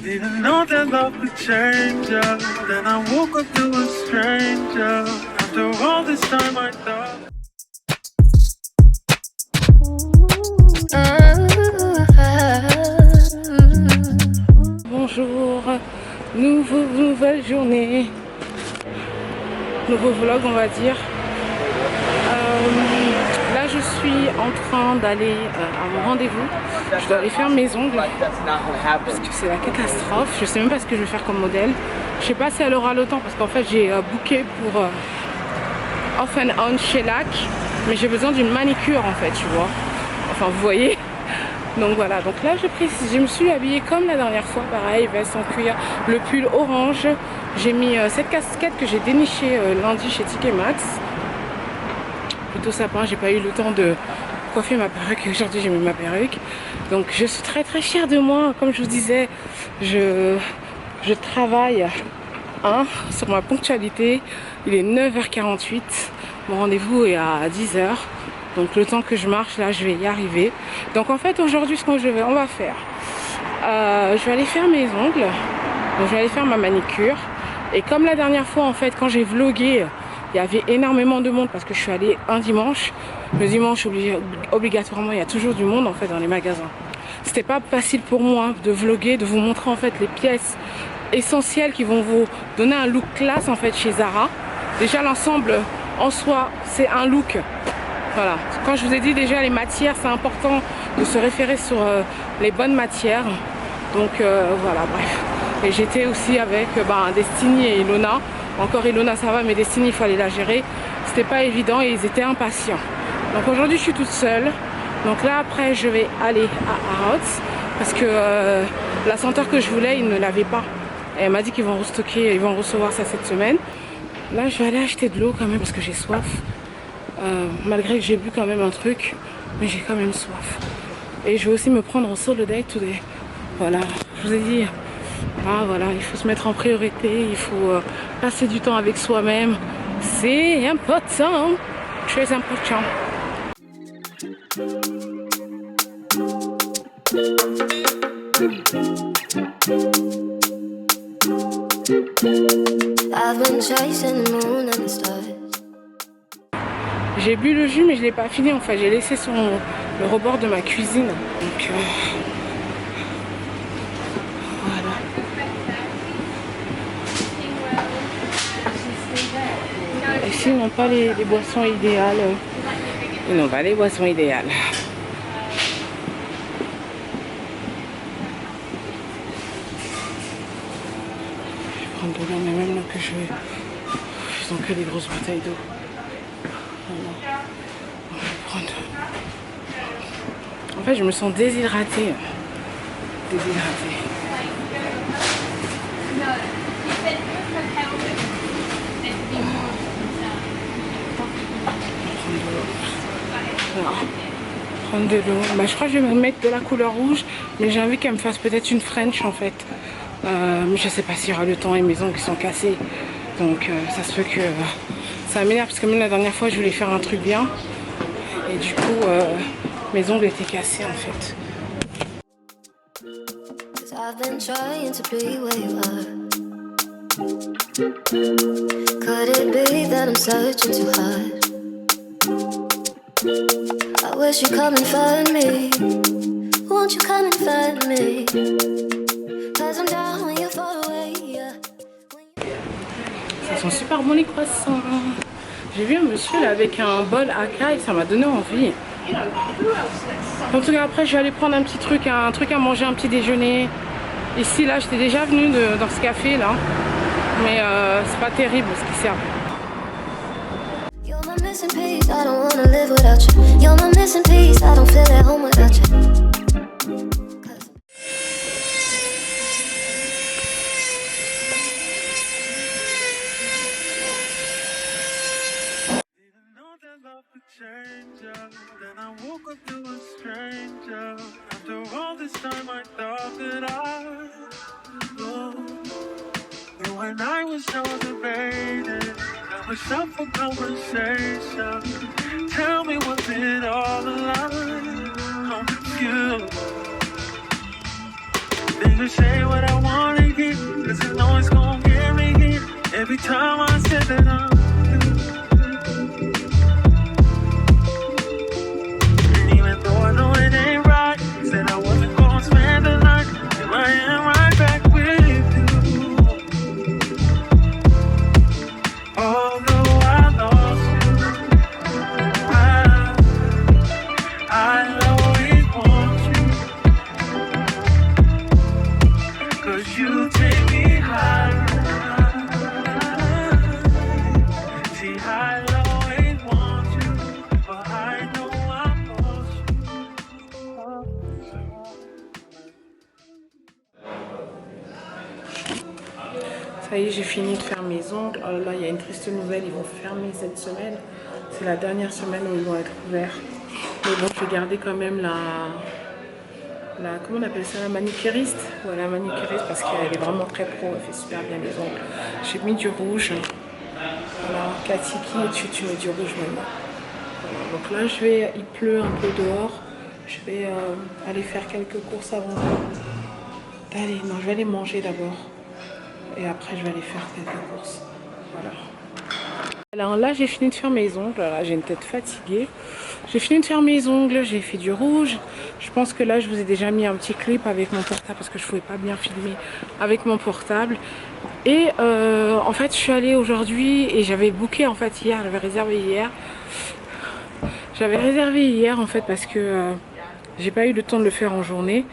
Didn't know that love could change ya. Then I woke up to a stranger. After all this time I thought. Bonjour, nouvelle journée, nouveau vlog on va dire. Là je suis en train d'aller à mon rendez-vous. Je dois aller faire mes ongles parce que c'est la catastrophe. Je sais même pas ce que je vais faire comme modèle. Je sais pas si elle aura le temps parce qu'en fait j'ai booké pour off and on chez Lac, mais j'ai besoin d'une manicure en fait, tu vois. Enfin vous voyez. Donc voilà, donc là je me suis habillée comme la dernière fois, pareil, veste en cuir, le pull orange. J'ai mis cette casquette que j'ai dénichée lundi chez Ticket Max. Plutôt sapin, j'ai pas eu le temps de coiffer ma perruque. Aujourd'hui j'ai mis ma perruque. Donc je suis très fière de moi. Comme je vous disais, je travaille sur ma ponctualité. Il est 9h48, mon rendez-vous est à 10h. Donc le temps que je marche là je vais y arriver. Donc en fait aujourd'hui ce qu'on va faire, je vais aller faire mes ongles. Donc je vais aller faire ma manicure. Et comme la dernière fois en fait quand j'ai vlogué, il y avait énormément de monde parce que je suis allée un dimanche. Le dimanche obligatoirement il y a toujours du monde en fait dans les magasins. C'était pas facile pour moi de vlogger, de vous montrer en fait les pièces essentielles qui vont vous donner un look classe en fait chez Zara. Déjà l'ensemble en soi c'est un look. Voilà, quand je vous ai dit déjà les matières, c'est important de se référer sur les bonnes matières. Donc voilà, bref. Et j'étais aussi avec Destiny et Ilona. Encore Ilona ça va, mais Destiny il fallait la gérer. C'était pas évident et ils étaient impatients. Donc aujourd'hui je suis toute seule. Donc là après je vais aller à Harrods parce que la senteur que je voulais ils ne l'avaient pas. Et elle m'a dit qu'ils vont restocker, ils vont recevoir ça cette semaine. Là je vais aller acheter de l'eau quand même parce que j'ai soif. Malgré que j'ai bu quand même un truc, mais j'ai quand même soif. Et je vais aussi me prendre en solo date today. Voilà, je vous ai dit, voilà, il faut se mettre en priorité, il faut passer du temps avec soi-même. C'est important, très important. I've been chasing the moon and the stars. J'ai bu le jus mais je l'ai pas fini, enfin j'ai laissé sur le rebord de ma cuisine. Donc voilà. Ici ils n'ont pas les boissons idéales. Ils n'ont pas les boissons idéales. Je vais prendre de l'eau, mais même là que je vais. Ils ont que des grosses bouteilles d'eau. En fait je me sens déshydratée. Prendre de l'eau. Je crois que je vais me mettre de la couleur rouge, mais j'ai envie qu'elle me fasse peut-être une French en fait. Mais je sais pas s'il y aura le temps et mes ongles sont cassés. Donc ça se peut que ça m'énerve parce que même la dernière fois je voulais faire un truc bien. Et du coup mes ongles étaient cassés en fait. I've been trying to be where you are. Could it be that I'm searching too hard? I wish you'd come and find me. Won't you come and find me? 'Cause I'm down when you're far away. Ça sent super bon les croissants. J'ai vu un monsieur là avec un bol à caille, ça m'a donné envie. En tout cas après je vais aller prendre un truc à manger, un petit déjeuner. Ici là j'étais déjà venue dans ce café là, mais c'est pas terrible ce qu'ils servent. Then I woke up to a stranger. After all this time I thought that I loved. And when I was so debated, I was up for conversation. Tell me, was it all a lie? I'm confused. Did you say what I want? 'cause you take me higher. See, I always want you, but I know I'm lost you. Ça y est, j'ai fini de faire mes ongles. Oh là, il y a une triste nouvelle, ils vont fermer cette semaine. C'est la dernière semaine où ils vont être ouverts. Mais bon, je vais garder quand même la comment on appelle ça, la manicuriste. Ouais, la manicuriste parce qu'elle est vraiment très pro, elle fait super bien les ongles. J'ai mis du rouge. Voilà, Katiki, et tu mets du rouge maintenant. Voilà, donc là, il pleut un peu dehors. Je vais aller faire quelques courses avant d'aller. Non, je vais aller manger d'abord. Et après, je vais aller faire quelques courses. Voilà. Alors là, j'ai fini de faire mes ongles. Là, j'ai une tête fatiguée. J'ai fini de faire mes ongles. J'ai fait du rouge. Je pense que là, je vous ai déjà mis un petit clip avec mon portable parce que je ne pouvais pas bien filmer avec mon portable. Et en fait, je suis allée aujourd'hui et j'avais booké en fait hier. J'avais réservé hier. J'avais réservé hier en fait parce que j'ai pas eu le temps de le faire en journée.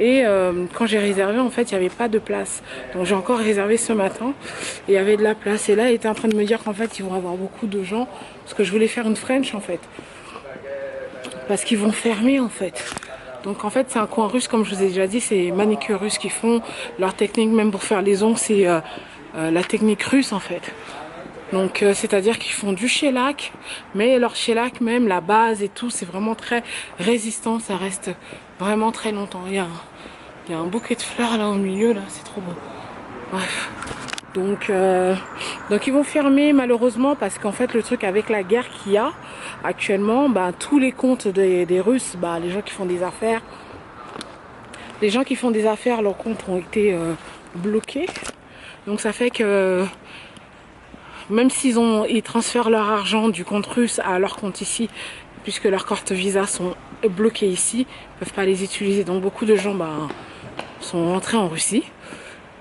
Et quand j'ai réservé, en fait, il n'y avait pas de place. Donc j'ai encore réservé ce matin. Et il y avait de la place. Et là, il était en train de me dire qu'en fait, ils vont avoir beaucoup de gens. Parce que je voulais faire une French, en fait. Parce qu'ils vont fermer, en fait. Donc en fait, c'est un coin russe, comme je vous ai déjà dit. C'est manicure russe qui font. Leur technique, même pour faire les ongles, c'est la technique russe, en fait. Donc c'est-à-dire qu'ils font du shellac. Mais leur shellac, même, la base et tout, c'est vraiment très résistant. Ça reste vraiment très longtemps. Il y a un bouquet de fleurs là au milieu, là, c'est trop beau. Bref. Donc ils vont fermer malheureusement parce qu'en fait le truc avec la guerre qu'il y a actuellement, bah, tous les comptes des Russes, bah, les gens qui font des affaires, leurs comptes ont été bloqués. Donc ça fait que même ils transfèrent leur argent du compte russe à leur compte ici, puisque leurs cartes Visa sont bloquées ici, ils ne peuvent pas les utiliser. Donc beaucoup de gens sont rentrés en Russie.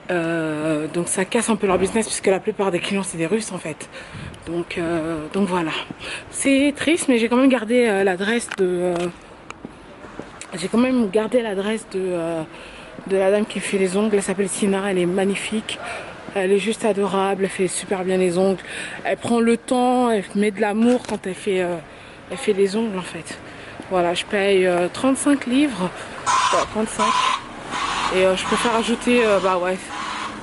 Donc ça casse un peu leur business puisque la plupart des clients c'est des Russes en fait. Donc voilà. C'est triste mais j'ai quand même gardé l'adresse de... de la dame qui fait les ongles. Elle s'appelle Sina, elle est magnifique. Elle est juste adorable, elle fait super bien les ongles. Elle prend le temps, elle met de l'amour quand elle fait les ongles en fait. Voilà, je paye 35 livres, 35. Et je préfère ajouter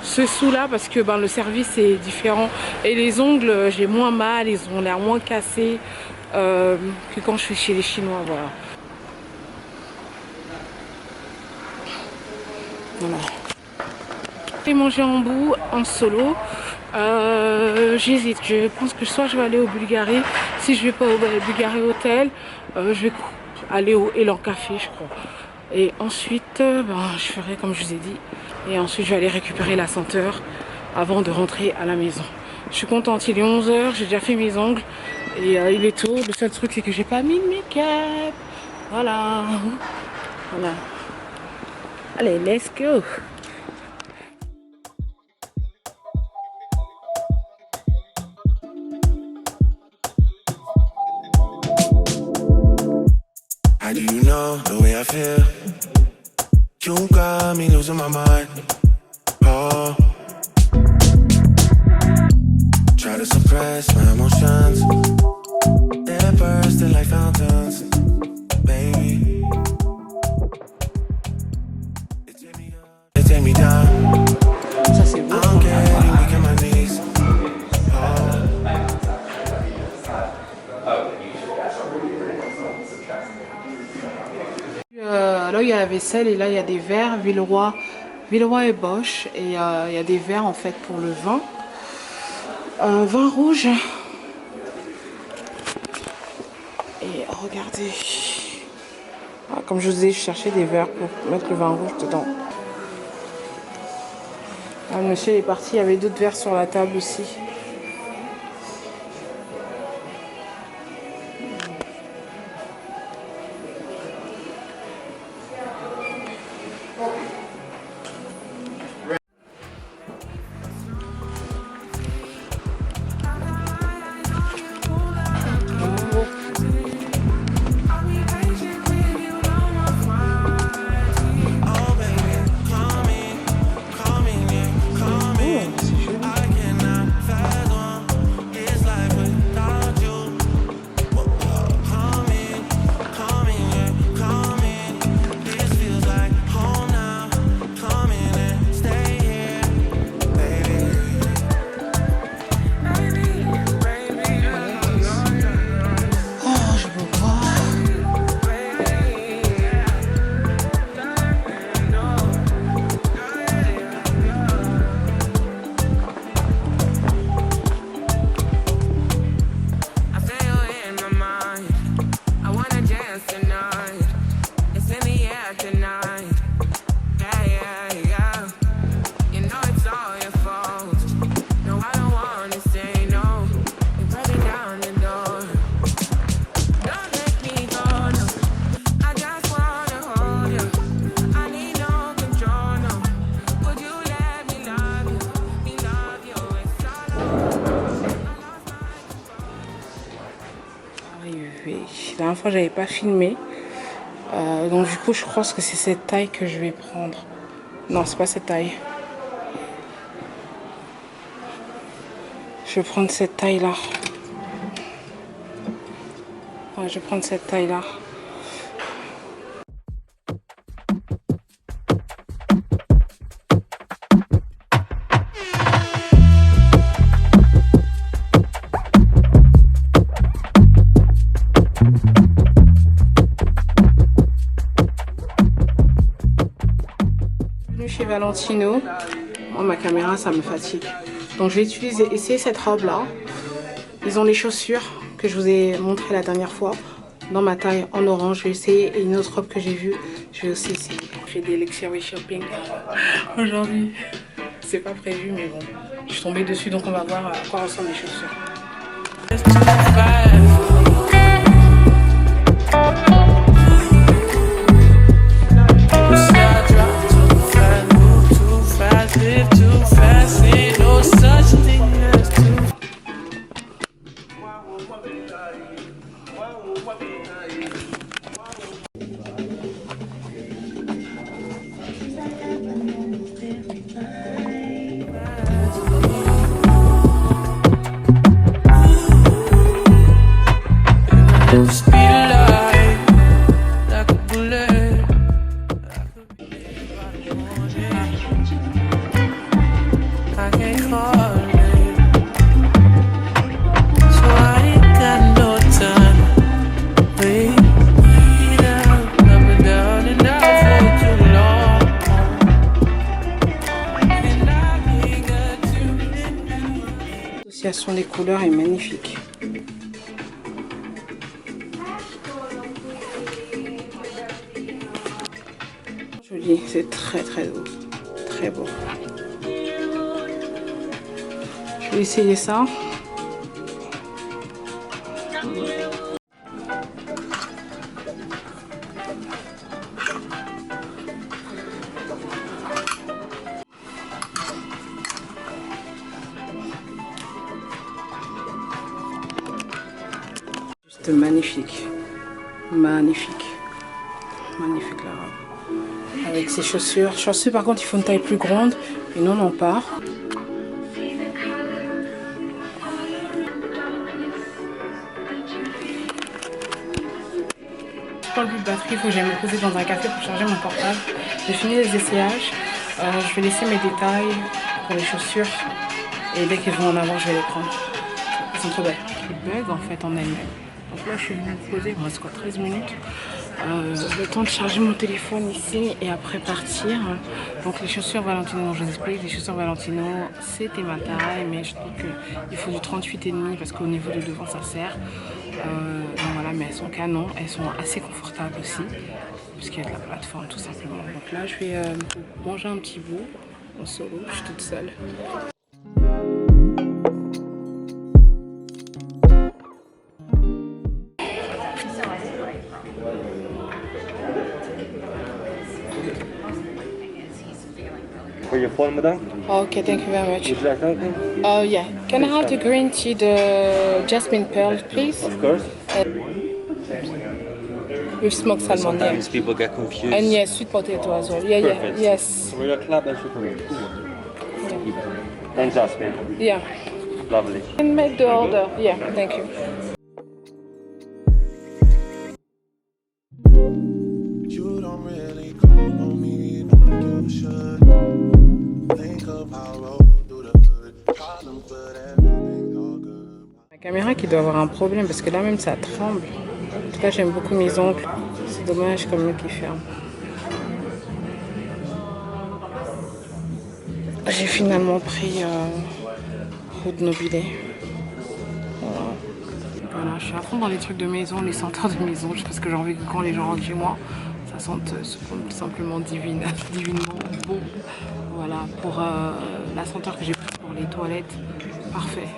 ce sous là parce que le service est différent. Et les ongles, j'ai moins mal, ils ont l'air moins cassés que quand je fais chez les Chinois. Voilà. J'ai mangé en bout, en solo. J'hésite, je pense que soit je vais aller au Bulgarie. Si je vais pas au Bulgarie Hotel, je vais aller au Elan Café, je crois. Et ensuite, je ferai comme je vous ai dit. Et ensuite, je vais aller récupérer la senteur avant de rentrer à la maison. Je suis contente, il est 11 h, j'ai déjà fait mes ongles. Et il est tôt. Le seul truc, c'est que j'ai pas mis de make-up. Voilà. Allez, let's go. How do you know the way I feel? You got me losing my mind. Oh, try to suppress my emotions. They're bursting like fountains, baby. They take me down. Ça c'est beau. I'm getting weak on my knees. Là il y a la vaisselle et là il y a des verres Villeroy et Bosch et il y a des verres en fait pour le vin. Vin rouge. Et regardez. Comme je vous ai dit, je cherchais des verres pour mettre le vin rouge dedans. Le monsieur est parti, il y avait d'autres verres sur la table aussi. La dernière fois, j'avais pas filmé. Donc du coup, je pense que c'est cette taille que je vais prendre. Non, c'est pas cette taille. Je vais prendre cette taille-là. Ouais, je vais prendre cette taille-là. Chez Valentino, moi ma caméra ça me fatigue, donc je vais essayer cette robe là. Ils ont les chaussures que je vous ai montré la dernière fois dans ma taille en orange. Je vais essayer, et une autre robe que j'ai vue, je vais aussi essayer. Je fais des luxury shopping aujourd'hui, c'est pas prévu mais bon, je suis tombée dessus, donc on va voir à quoi ressemblent les chaussures. L'association des couleurs est magnifique. Joli, c'est très beau, très beau. Je vais essayer ça. Juste magnifique, magnifique, magnifique la robe. Avec ses chaussures. Chaussures par contre il faut une taille plus grande et non on part. Je parle plus de batterie, il faut que j'aille me poser dans un café pour charger mon portable. J'ai fini les essayages. Je vais laisser mes détails pour les chaussures et dès qu'ils vont en avoir je vais les prendre. Elles sont trop belles. Qui bug en fait en elle-même. Donc là je suis venue me poser, il me reste quoi 13 minutes. Le temps de charger mon téléphone ici et après partir. Donc les chaussures Valentino, je vous explique, les chaussures Valentino c'était ma taille, mais je trouve qu'il faut du 38,5 parce qu'au niveau de devant ça serre. Donc voilà, mais elles sont canon, elles sont assez confortables aussi puisqu'il y a de la plateforme tout simplement. Donc là je vais manger un petit bout en solo, je suis toute seule. For your phone, madam? Okay, thank you very much. Would you like something? Oh yeah, can I have the green tea, the jasmine pearl, please? Of course. With smoked salmon, yeah. Sometimes people get confused. And yes, sweet potato as well. Yeah, Perfect. yeah, yes. For your club and chocolate. And jasmine. Yeah. Lovely. And make the order. Yeah, thank you. You don't really call on me, no, you should. Think of how I roll through the hood. Problems, but everything's all good. La caméra qui doit avoir un problème parce que là même ça tremble. En tout cas j'aime beaucoup mes ongles. C'est dommage comme le qui ferme. J'ai finalement pris route Nobilet. Voilà, je suis à fond dans les trucs de maison, les senteurs de maison. Je sais pas ce que j'ai envie que quand les gens rentrent chez moi, ça sente tout simplement divinement beau. Voilà, pour la senteur que j'ai prise pour les toilettes, parfait.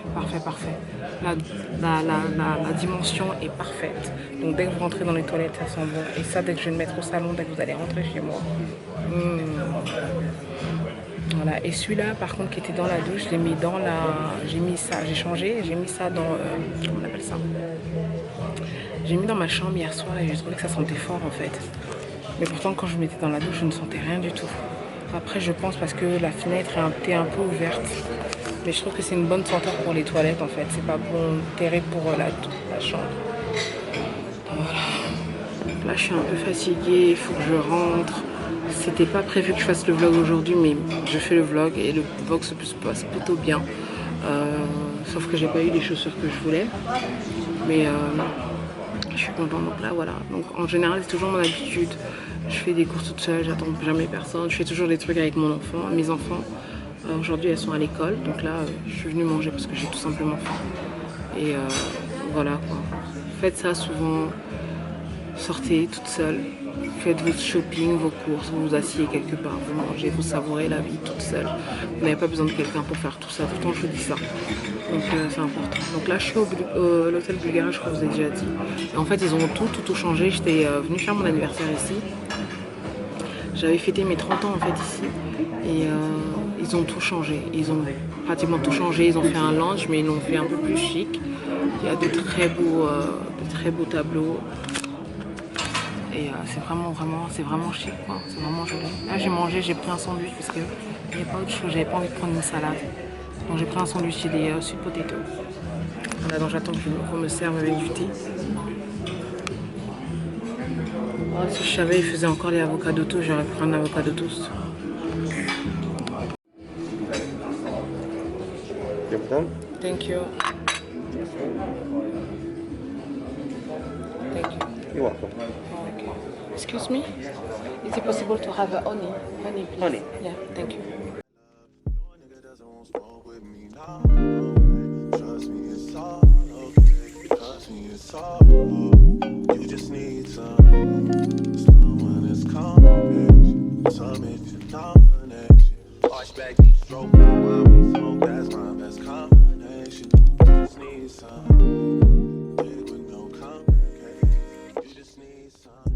La dimension est parfaite. Donc dès que vous rentrez dans les toilettes, ça sent bon. Et ça, dès que je vais le mettre au salon, dès que vous allez rentrer chez moi. Voilà. Voilà, et celui-là par contre qui était dans la douche, je l'ai mis dans la... J'ai mis ça, j'ai changé, j'ai mis ça dans... comment on appelle ça? J'ai mis dans ma chambre hier soir et j'ai trouvé que ça sentait fort en fait. Mais pourtant quand je me mettais dans la douche, je ne sentais rien du tout. Après je pense parce que la fenêtre était un peu ouverte. Mais je trouve que c'est une bonne senteur pour les toilettes en fait. C'est pas bon, terrible pour la chambre. Voilà. Là je suis un peu fatiguée, il faut que je rentre. C'était pas prévu que je fasse le vlog aujourd'hui, mais je fais le vlog et le vlog se passe plutôt bien. Sauf que j'ai pas eu les chaussures que je voulais. Mais je suis contente. Donc là voilà. Donc en général c'est toujours mon habitude. Je fais des courses toute seule, j'attends jamais personne. Je fais toujours des trucs avec mon enfant, mes enfants. Aujourd'hui elles sont à l'école, donc là je suis venue manger parce que j'ai tout simplement faim. Et voilà quoi. Faites ça souvent. Sortez toute seule. Faites votre shopping, vos courses, vous vous asseyez quelque part, vous mangez, vous savourez la vie toute seule. Vous n'avez pas besoin de quelqu'un pour faire tout ça, tout le temps je vous dis ça. Donc c'est important. Donc là je suis au l'hôtel Bulgaria, je crois que je vous ai déjà dit. Et en fait ils ont tout changé. J'étais venue faire mon anniversaire ici. J'avais fêté mes 30 ans en fait ici. Et ils ont tout changé. Ils ont pratiquement tout changé. Ils ont fait un lounge mais ils l'ont fait un peu plus chic. Il y a de très beaux tableaux. Et c'est vraiment chic quoi, c'est vraiment joli. Là j'ai mangé, j'ai pris un sandwich parce qu'il n'y avait pas autre chose, j'avais pas envie de prendre une salade. Donc j'ai pris un sandwich et des sweet potato. Voilà, donc j'attends qu'on me serve avec du thé. Oh, si je savais, ils faisaient encore les avocado toast, j'aurais pris un avocado toast. Thank you. Thank you. You're welcome. Okay. Excuse me? Is it possible to have a honey? Honey, please. Honey. Yeah, thank you. Trust me, it's all okay. Trust me, it's all okay. You just need someone that's combination. Some domination. Arch back, deep stroke. While we smoke, that's my best combination. Just need some. With no complication. You just need some.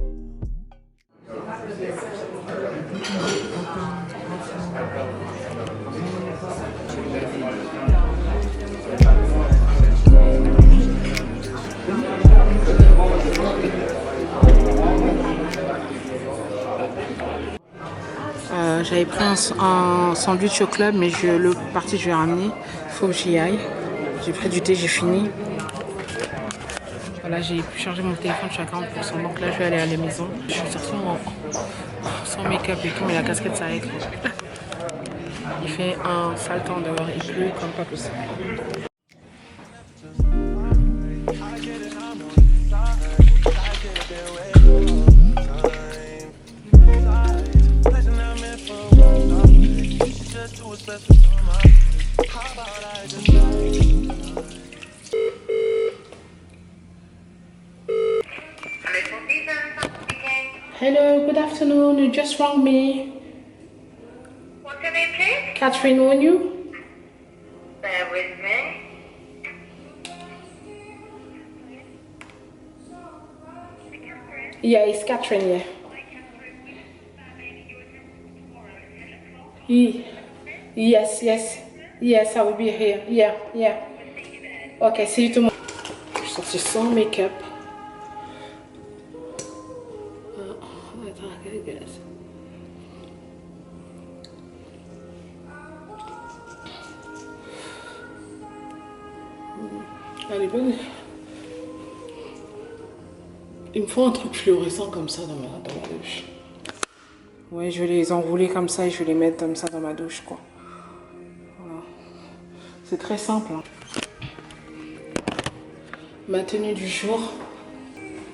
J'avais pris un sandwich au club, mais le parti je vais ramener. Il faut que j'y aille. J'ai pris du thé, j'ai fini. Voilà, j'ai pu charger mon téléphone, je suis à 40%. Donc là, je vais aller à la maison. Je suis sortie sans make-up et tout, mais la casquette, ça aide. Il fait un sale temps dehors, il pleut comme pas possible. Hello, good afternoon. You just rang me. What's your name, please? Catherine, were you? Bear with me. Yeah, it's Catherine, yeah. Yes, I will be here. Yeah. Okay, see you tomorrow. Je suis sortie sans make-up. Elle est bonne. Il me faut un truc fluorescent comme ça dans ma douche. Ouais, je vais les enrouler comme ça et je vais les mettre comme ça dans ma douche, quoi. Voilà. C'est très simple. Hein. Ma tenue du jour.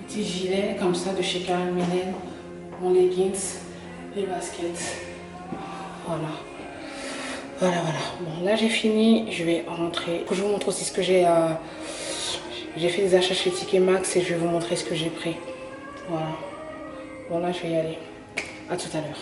Petit gilet comme ça de chez Karen Millen. Mon leggings. Les baskets. Voilà. Voilà. Bon, là j'ai fini. Je vais rentrer. Je vous montre aussi ce que j'ai... J'ai fait des achats chez Ticket Max et je vais vous montrer ce que j'ai pris. Voilà. Bon, là je vais y aller. À tout à l'heure.